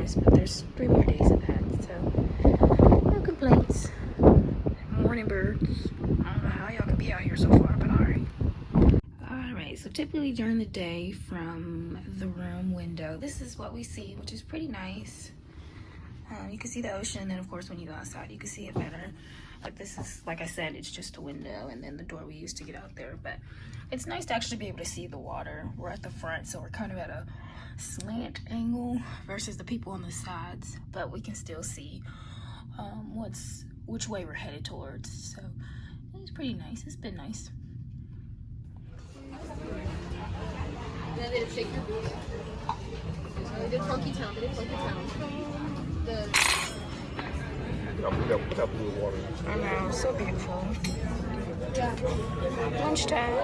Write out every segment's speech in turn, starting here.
nice, but there's 3 more days of that, so no complaints. Morning birds. I don't know how y'all can be out here so far, but alright. Alright, so typically during the day from the room window, this is what we see, which is pretty nice. You can see the ocean, and then of course when you go outside you can see it better. But this is, like I said, it's just a window and then the door we used to get out there. But it's nice to actually be able to see the water. We're at the front, so we're kind of at a slant angle versus the people on the sides, but we can still see which way we're headed towards. So it's pretty nice. It's been nice. Then they shake your boots. They did Funky Town. Put that blue water. I know, so beautiful. Lunchtime.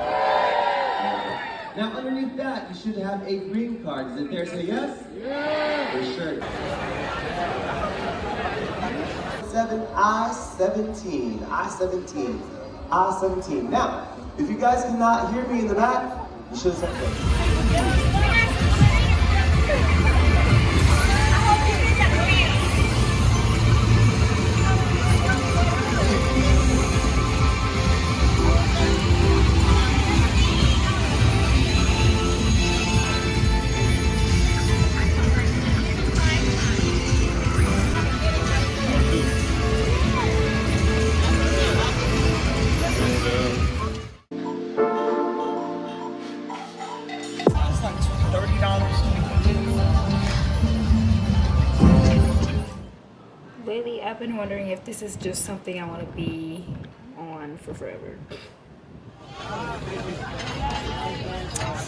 Now underneath that, you should have a green card. Is it there? Say yes? Yeah. For sure. 7I-17. I-17. I-17. Now, if you guys cannot hear me in the back, you should have said this. Lately, I've been wondering if this is just something I want to be on for forever.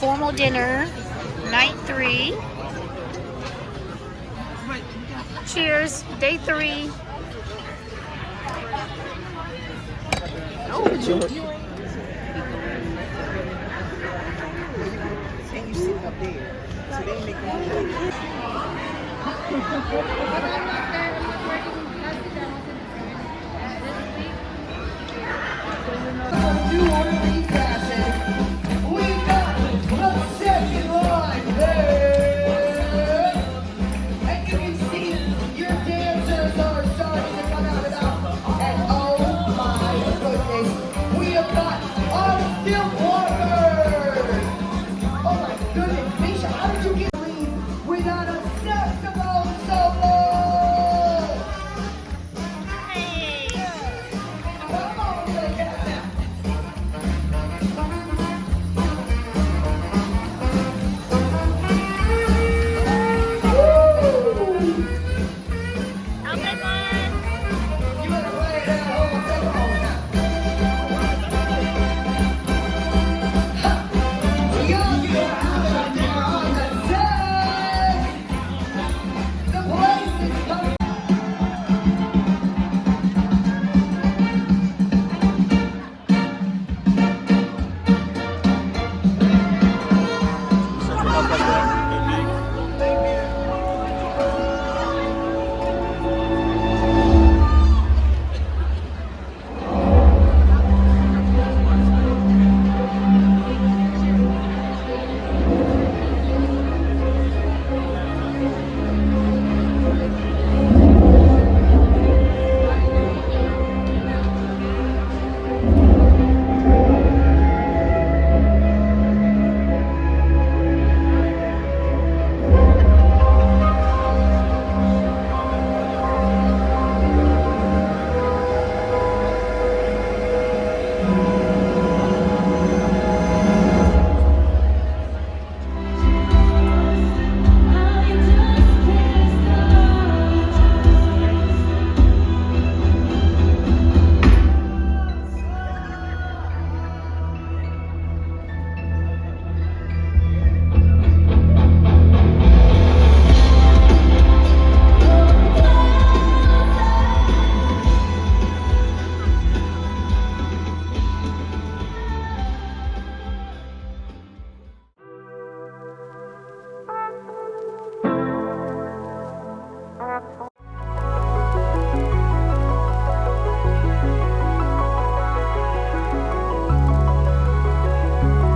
Formal dinner, night 3. Cheers, day 3. And you sitting up there, so they make You